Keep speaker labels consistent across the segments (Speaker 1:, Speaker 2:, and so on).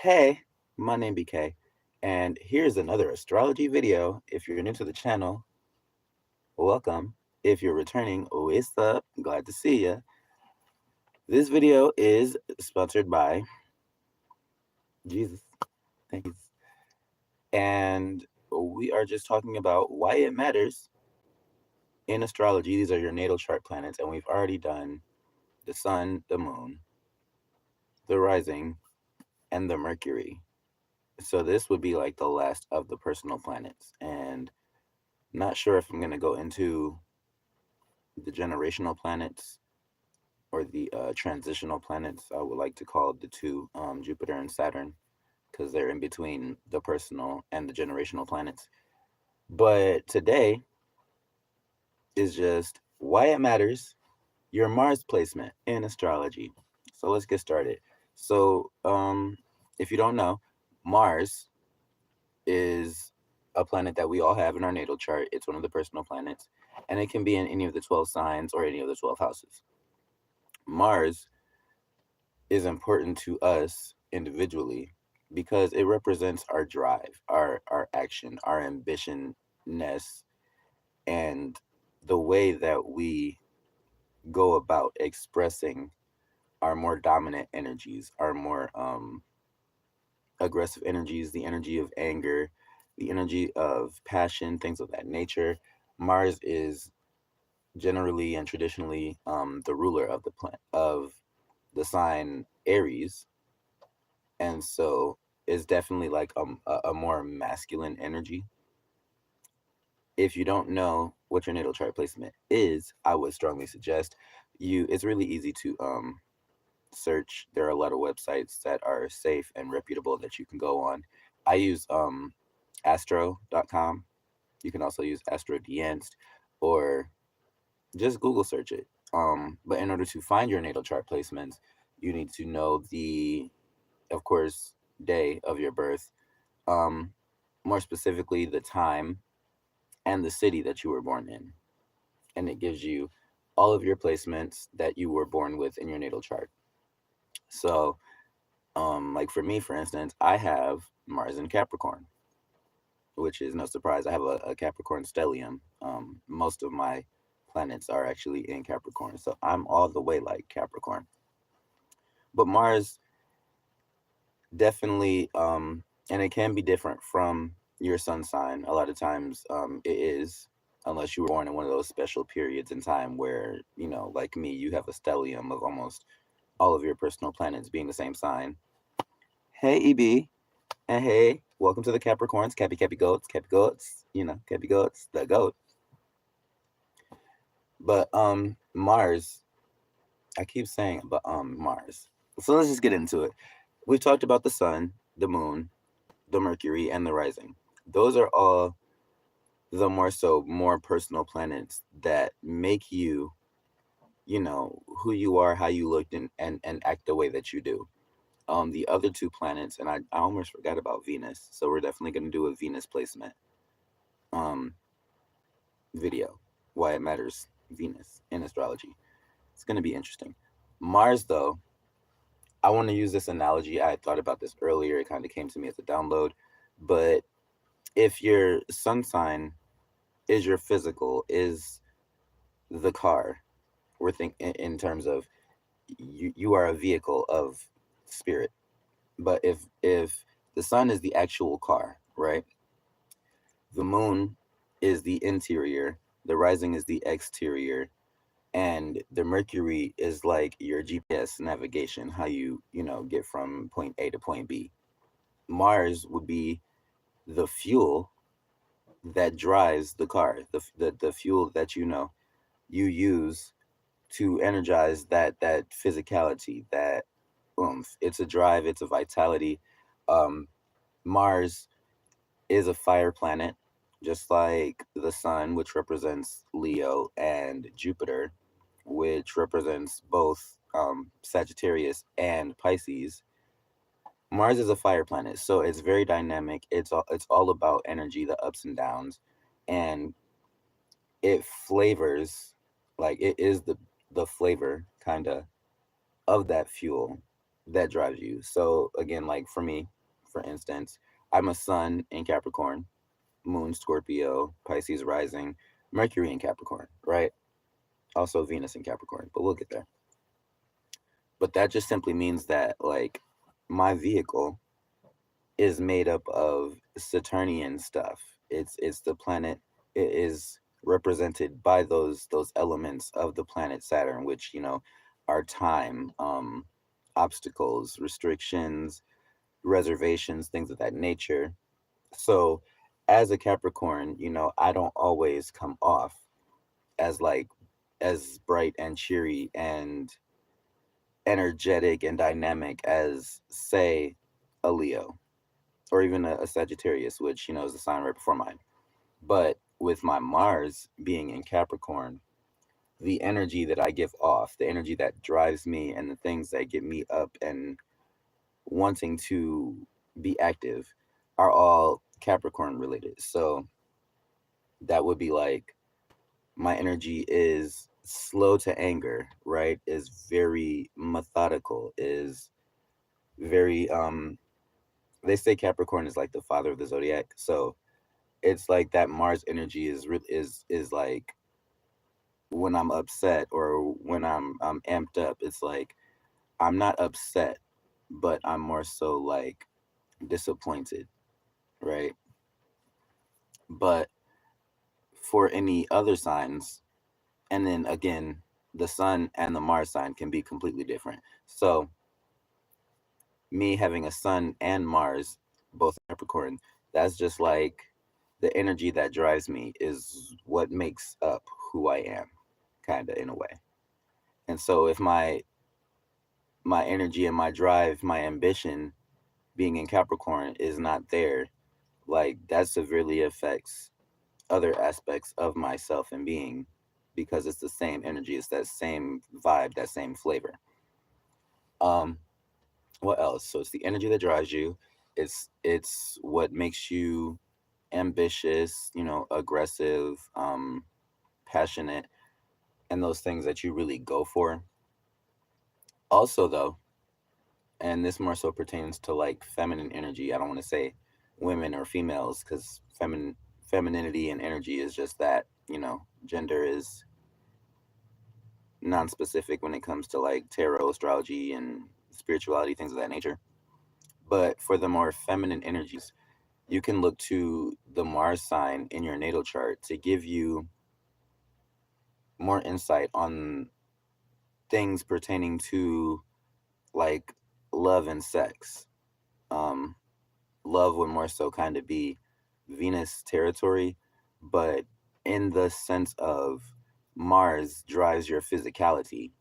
Speaker 1: Hey, my name BK, and here's another astrology video. If you're new to the channel, welcome. If you're returning, what's up? Glad to see you. This video is sponsored by Jesus. Thank you. And we are just talking about why it matters in astrology. These are your natal chart planets, and we've already done the sun, the moon, the rising, and the Mercury. So this would be like the last of the personal planets. And not sure if I'm going to go into the generational planets or the transitional planets. I would like to call the two, Jupiter and Saturn, because they're in between the personal and the generational planets. But today is just why it matters, your Mars placement in astrology. So let's get started. So if you don't know, Mars is a planet that we all have in our natal chart. It's one of the personal planets, and it can be in any of the 12 signs or any of the 12 houses. Mars is important to us individually because it represents our drive, our action, our ambitionness, and the way that we go about expressing our more dominant energies, our more aggressive energies, the energy of anger, the energy of passion, things of that nature. Mars is generally and traditionally the ruler of the sign Aries, and so it's definitely like a more masculine energy. If you don't know what your natal chart placement is, I would strongly suggest you. It's really easy to search. There are a lot of websites that are safe and reputable that you can go on. I use astro.com. You can also use AstroDienst or just Google search it. But in order to find your natal chart placements, you need to know the, of course, day of your birth, um, more specifically the time and the city that you were born in. And it gives you all of your placements that you were born with in your natal chart. So, like for me, for instance, I have Mars in Capricorn, which is no surprise. I have a Capricorn stellium. Most of my planets are actually in Capricorn. So I'm all the way like Capricorn. But Mars definitely, and it can be different from your sun sign. A lot of times it is, unless you were born in one of those special periods in time where, like me, you have a stellium of almost all of your personal planets being the same sign. Hey, EB. And hey, welcome to the Capricorns, Cappy Goats, Cappy Goats, the goat. But Mars, I keep saying but Mars. So let's just get into it. We've talked about the sun, the moon, the Mercury, and the rising. Those are all the more personal planets that make you, who you are, how you look, and act the way that you do. The other two planets, and I almost forgot about Venus, so we're definitely going to do a Venus placement um video, why it matters, Venus in astrology. It's going to be interesting. Mars, though, I want to use this analogy. I thought about this earlier. It kind of came to me as a download. But if your sun sign is your physical, is the car, we're thinking in terms of you are a vehicle of spirit. But if the sun is the actual car, right? The moon is the interior, the rising is the exterior, and the Mercury is like your GPS navigation, how you get from point A to point B. Mars would be the fuel that drives the car, the fuel that you use to energize that physicality, that oomph. It's a drive, it's a vitality. um Mars is a fire planet, just like the sun, which represents Leo, and Jupiter, which represents both Sagittarius and Pisces. Mars is a fire planet, so it's very dynamic. It's all about energy, the ups and downs, and it flavors, like it is the flavor kind of that fuel. that drives you. So again, like for me, for instance, I'm a sun in Capricorn, moon Scorpio, Pisces rising, Mercury in Capricorn, right? Also Venus in Capricorn, but we'll get there. But that just simply means that like my vehicle is made up of Saturnian stuff. It's the planet. It is represented by those elements of the planet Saturn, which are time, obstacles, restrictions, reservations, things of that nature. So, as a Capricorn, I don't always come off as like as bright and cheery and energetic and dynamic as say a Leo or even a Sagittarius, which is the sign right before mine. But with my Mars being in Capricorn, the energy that I give off, the energy that drives me, and the things that get me up and wanting to be active are all Capricorn related. So that would be like my energy is slow to anger, right? Is very methodical, is very they say Capricorn is like the father of the zodiac. So it's like that Mars energy is like when I'm upset or when I'm amped up, it's like I'm not upset, but I'm more so like disappointed, right? But for any other signs, and then again, the sun and the Mars sign can be completely different. So me having a sun and Mars, both Capricorn, that's just like the energy that drives me is what makes up who I am, kind of in a way. And so if my energy and my drive, my ambition being in Capricorn is not there, like that severely affects other aspects of myself and being because it's the same energy, it's that same vibe, that same flavor. Um, what else? So it's the energy that drives you. It's what makes you ambitious, aggressive, passionate, and those things that you really go for. Also, though, and this more so pertains to like feminine energy. I don't want to say women or females because femininity and energy is just that. Gender is non-specific when it comes to like tarot, astrology, and spirituality, things of that nature. But for the more feminine energies, you can look to the Mars sign in your natal chart to give you more insight on things pertaining to like love and sex. Um, Love would more so kind of be Venus territory, but in the sense of Mars drives your physicality,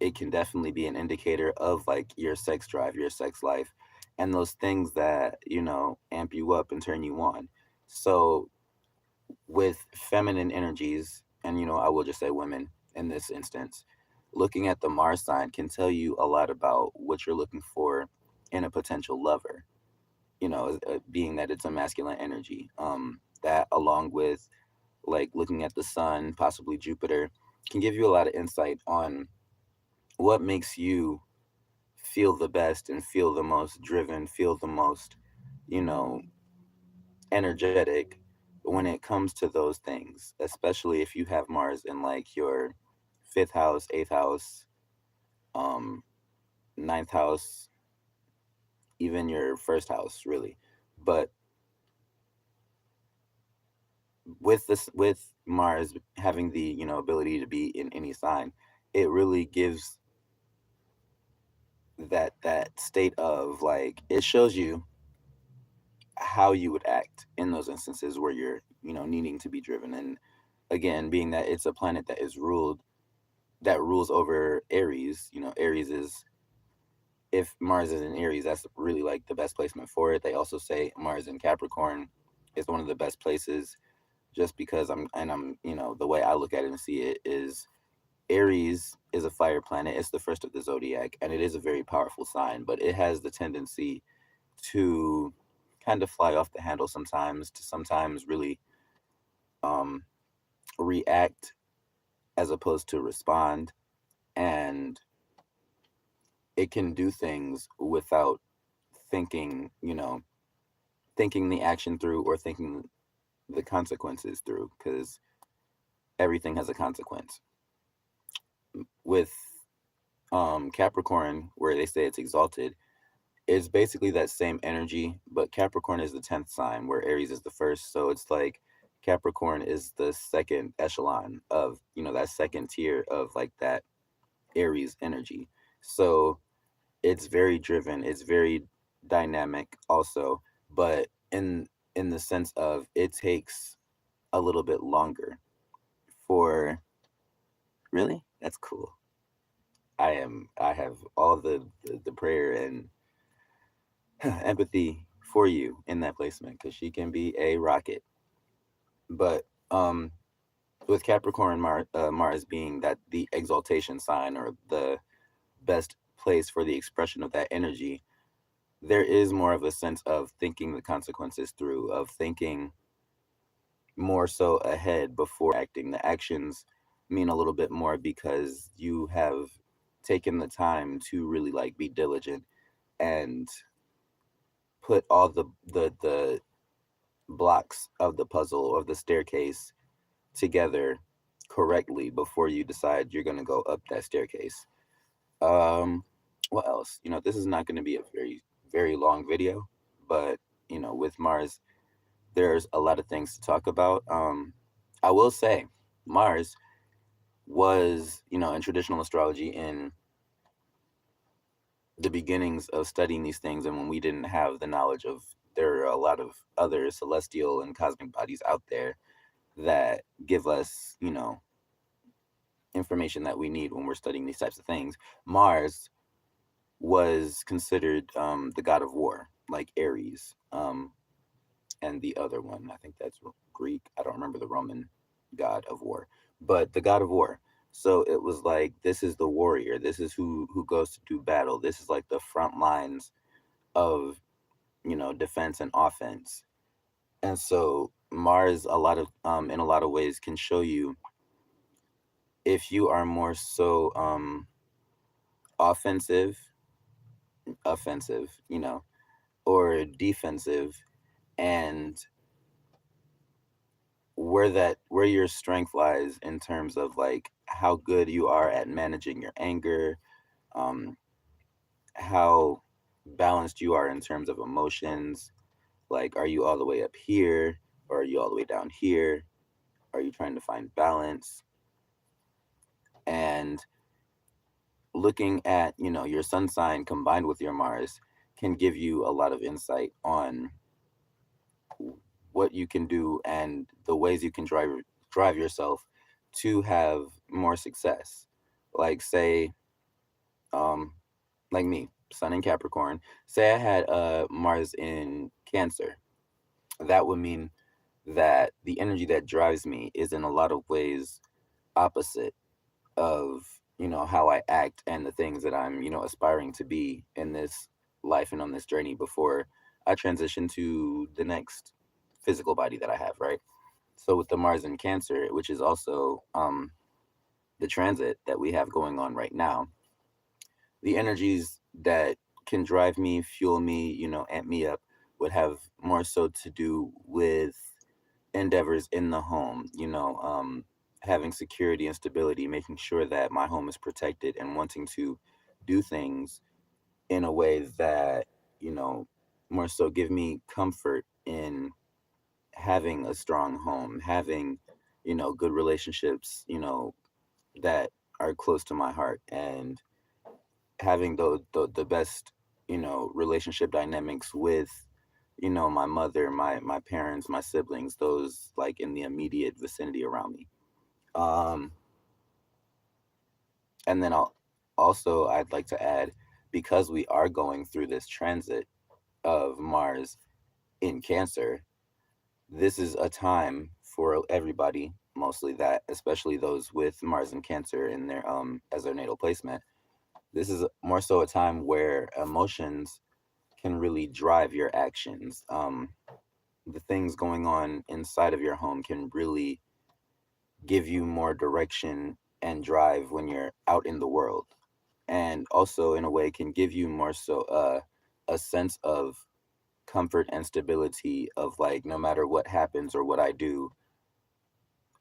Speaker 1: it can definitely be an indicator of like your sex drive, your sex life, and those things that, amp you up and turn you on. So with feminine energies, and I will just say women in this instance, looking at the Mars sign can tell you a lot about what you're looking for in a potential lover. Being that it's a masculine energy. That along with like looking at the sun, possibly Jupiter, can give you a lot of insight on what makes you feel the best and feel the most driven, feel the most, you know, energetic when it comes to those things, especially if you have Mars in like your fifth house, eighth house, um, ninth house, even your first house, really. But with Mars having the ability to be in any sign, it really gives that state of like it shows you how you would act in those instances where you're needing to be driven. And again, being that it's a planet that rules over Aries, Aries is, if Mars is in Aries, that's really like the best placement for it. They also say Mars in Capricorn is one of the best places just because I'm the way I look at it and see it is Aries is a fire planet. It's the first of the zodiac, and it is a very powerful sign, but it has the tendency to kind of fly off the handle sometimes, to sometimes really um, react as opposed to respond. And it can do things without thinking, thinking the action through or thinking the consequences through, because everything has a consequence. With Capricorn, where they say it's exalted, it's basically that same energy, but Capricorn is the 10th sign, where Aries is the first. So it's like Capricorn is the second echelon of, that second tier of like that Aries energy. So it's very driven, it's very dynamic also, but in the sense of it takes a little bit longer for really. That's cool. I have all the prayer and empathy for you in that placement, because she can be a rocket. But with Capricorn, Mars being that the exaltation sign, or the best place for the expression of that energy, there is more of a sense of thinking the consequences through, of thinking more so ahead before acting. The actions mean a little bit more because you have taken the time to really like be diligent and put all the blocks of the puzzle, of the staircase, together correctly before you decide you're going to go up that staircase. Um, what else? This is not going to be a very, very long video, but with Mars, there's a lot of things to talk about. I will say, Mars was, in traditional astrology, in the beginnings of studying these things, and when we didn't have the knowledge of, there are a lot of other celestial and cosmic bodies out there that give us, information that we need when we're studying these types of things. Mars was considered the god of war, like Ares, and the other one, I think that's Greek. I don't remember the Roman god of war, but the god of war. So it was like, this is the warrior. This is who goes to do battle. This is like the front lines of, defense and offense. And so Mars, in a lot of ways, can show you if you are more so offensive, offensive, or defensive, and where your strength lies in terms of like how good you are at managing your anger, um, how balanced you are in terms of emotions. Like, are you all the way up here, or are you all the way down here? Are you trying to find balance? And looking at, your sun sign combined with your Mars can give you a lot of insight on what you can do and the ways you can drive yourself to have more success. Like, say, um like me, sun in Capricorn, say I had Mars in Cancer. That would mean that the energy that drives me is in a lot of ways opposite of, how I act and the things that I'm, aspiring to be in this life and on this journey before I transition to the next physical body that I have, right? So with the Mars in Cancer, which is also the transit that we have going on right now, the energies that can drive me, fuel me, amp me up, would have more so to do with endeavors in the home, having security and stability, making sure that my home is protected, and wanting to do things in a way that, you know, more so give me comfort in having a strong home, having, good relationships, that are close to my heart, and having the best, relationship dynamics with, my mother, my parents, my siblings, those like in the immediate vicinity around me. Um, and then I'd like to add, because we are going through this transit of Mars in Cancer, this is a time for everybody, mostly that, especially those with Mars and Cancer in their as their natal placement. This is more so a time where emotions can really drive your actions. The things going on inside of your home can really give you more direction and drive when you're out in the world. and also in a way can give you more so a sense of comfort and stability of like, no matter what happens or what I do,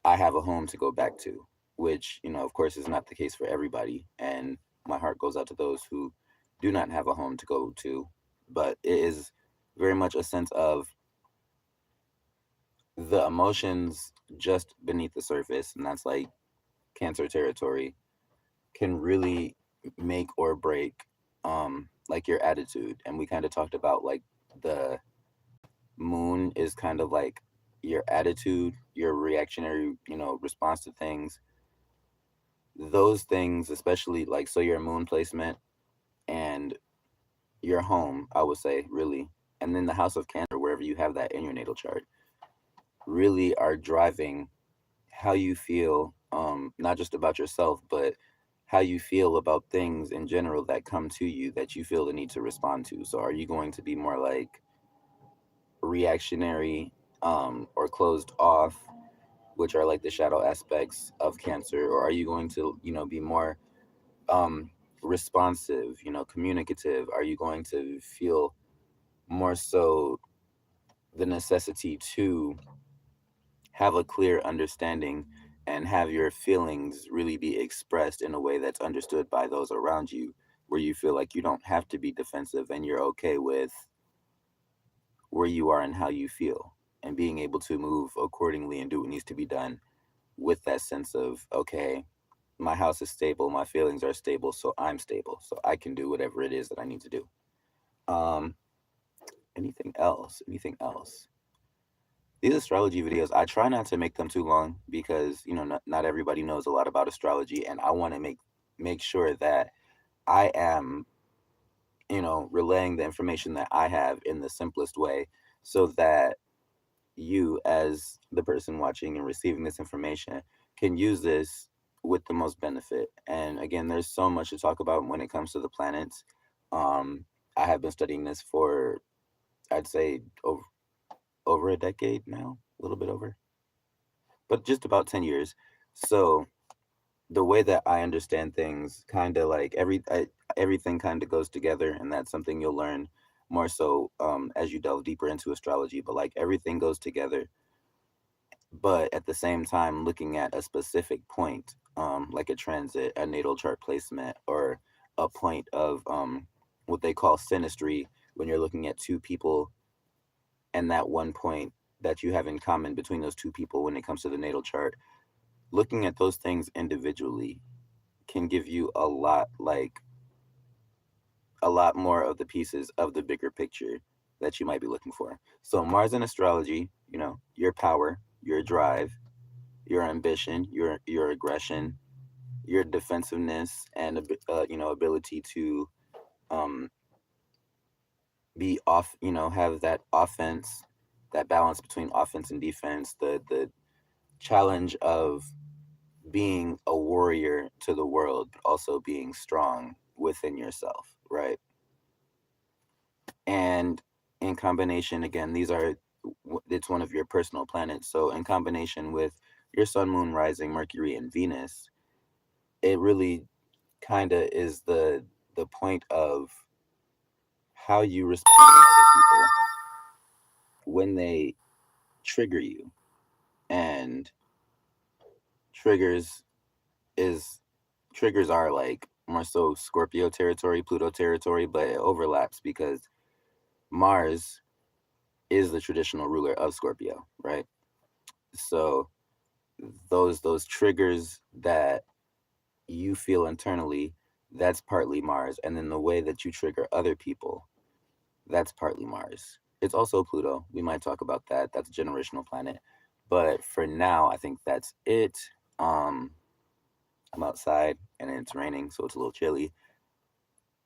Speaker 1: I have a home to go back to, which, of course, is not the case for everybody. And my heart goes out to those who do not have a home to go to. But it is very much a sense of the emotions just beneath the surface, and that's like Cancer territory, can really make or break like your attitude. And we kind of talked about like the moon is kind of like your attitude, your reactionary, response to things. Those things, especially like, so your moon placement and your home, I would say, really, and then the house of Cancer, wherever you have that in your natal chart, really are driving how you feel, not just about yourself, but how you feel about things in general that come to you that you feel the need to respond to. So are you going to be more like reactionary, or closed off, which are like the shadow aspects of Cancer, or are you going to, be more responsive, communicative? Are you going to feel more so the necessity to have a clear understanding and have your feelings really be expressed in a way that's understood by those around you, where you feel like you don't have to be defensive and you're okay with where you are and how you feel, and being able to move accordingly and do what needs to be done with that sense of, okay, my house is stable, my feelings are stable, so I'm stable, so I can do whatever it is that I need to do. um Anything else? These astrology videos, I try not to make them too long because, not everybody knows a lot about astrology, and I want to make sure that I am, relaying the information that I have in the simplest way, so that you, as the person watching and receiving this information, can use this with the most benefit. And again, there's so much to talk about when it comes to the planets. I have been studying this for, I'd say, over a decade now, a little bit over, but just about 10 years. So the way that I understand things, kind of like everything kind of goes together, and that's something you'll learn more so as you delve deeper into astrology. But like everything goes together, but at the same time, looking at a specific point, like a transit, a natal chart placement, or a point of what they call synastry, when you're looking at two people and that one point that you have in common between those two people when it comes to the natal chart. Looking at those things individually can give you a lot more of the pieces of the bigger picture that you might be looking for. So Mars in astrology, your power, your drive, your ambition, your aggression, your defensiveness, and ability to um, be off, have that offense, that balance between offense and defense, the challenge of being a warrior to the world, but also being strong within yourself, right? And in combination, again, it's one of your personal planets. So in combination with your sun, moon, rising, Mercury, and Venus, it really kind of is the point of how you respond to other people when they trigger you. And triggers is triggers are like more so Scorpio territory, Pluto territory, but it overlaps because Mars is the traditional ruler of Scorpio, right? So those triggers that you feel internally, that's partly Mars. And then the way that you trigger other people, that's partly Mars. It's also Pluto. We might talk about that. That's a generational planet. But for now, I think that's it. Um, I'm outside and it's raining, so it's a little chilly.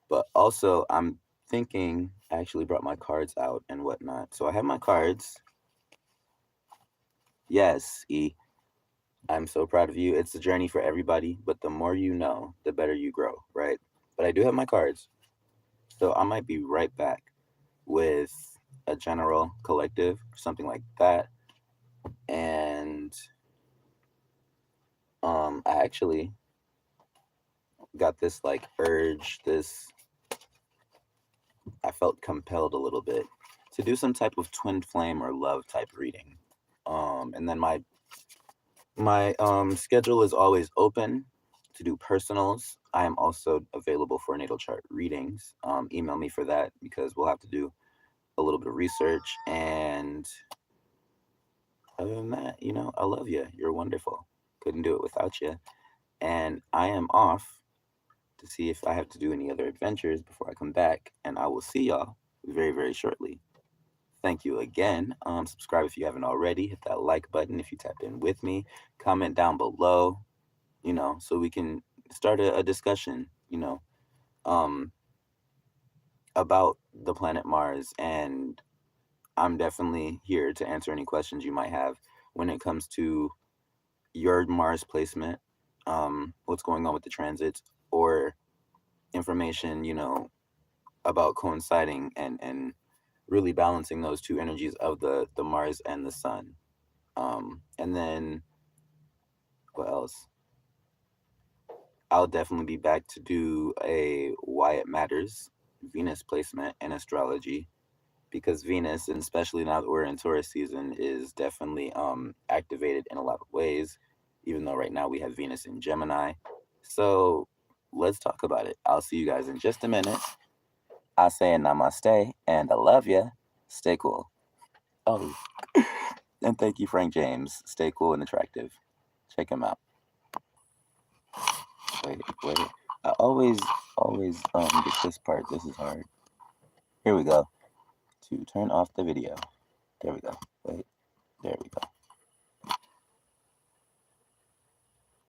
Speaker 1: But also, I'm thinking, I actually brought my cards out and whatnot. So I have my cards. Yes, E. I'm so proud of you. It's a journey for everybody, but the more you know, the better you grow, right? But I do have my cards. So I might be right back with a general collective, something like that. And I actually got this like urge, I felt compelled a little bit to do some type of twin flame or love type reading. And then my schedule is always open to do personals. I am also available for natal chart readings. Email me for that because we'll have to do a little bit of research. And other than that, you know, I love you. You're wonderful. Couldn't do it without you. And I am off to see if I have to do any other adventures before I come back. And I will see y'all very, very shortly. Thank you again. Subscribe if you haven't already. Hit that like button if you tapped in with me. Comment down below, you know, so we can start a discussion, you know, about the planet Mars. And I'm definitely here to answer any questions you might have when it comes to your Mars placement, what's going on with the transits, or information, you know, about coinciding and really balancing those two energies of the Mars and the Sun. And then what else? I'll definitely be back to do a Why It Matters Venus placement and astrology, because Venus, and especially now that we're in Taurus season, is definitely activated in a lot of ways, even though right now we have Venus in Gemini. So let's talk about it. I'll see you guys in just a minute. I say namaste and I love ya. Stay cool. Oh, and thank you, Frank James. Stay cool and attractive. Check him out. Wait. I always get this part. This is hard. Here we go. To turn off the video. There we go. Wait. There we go.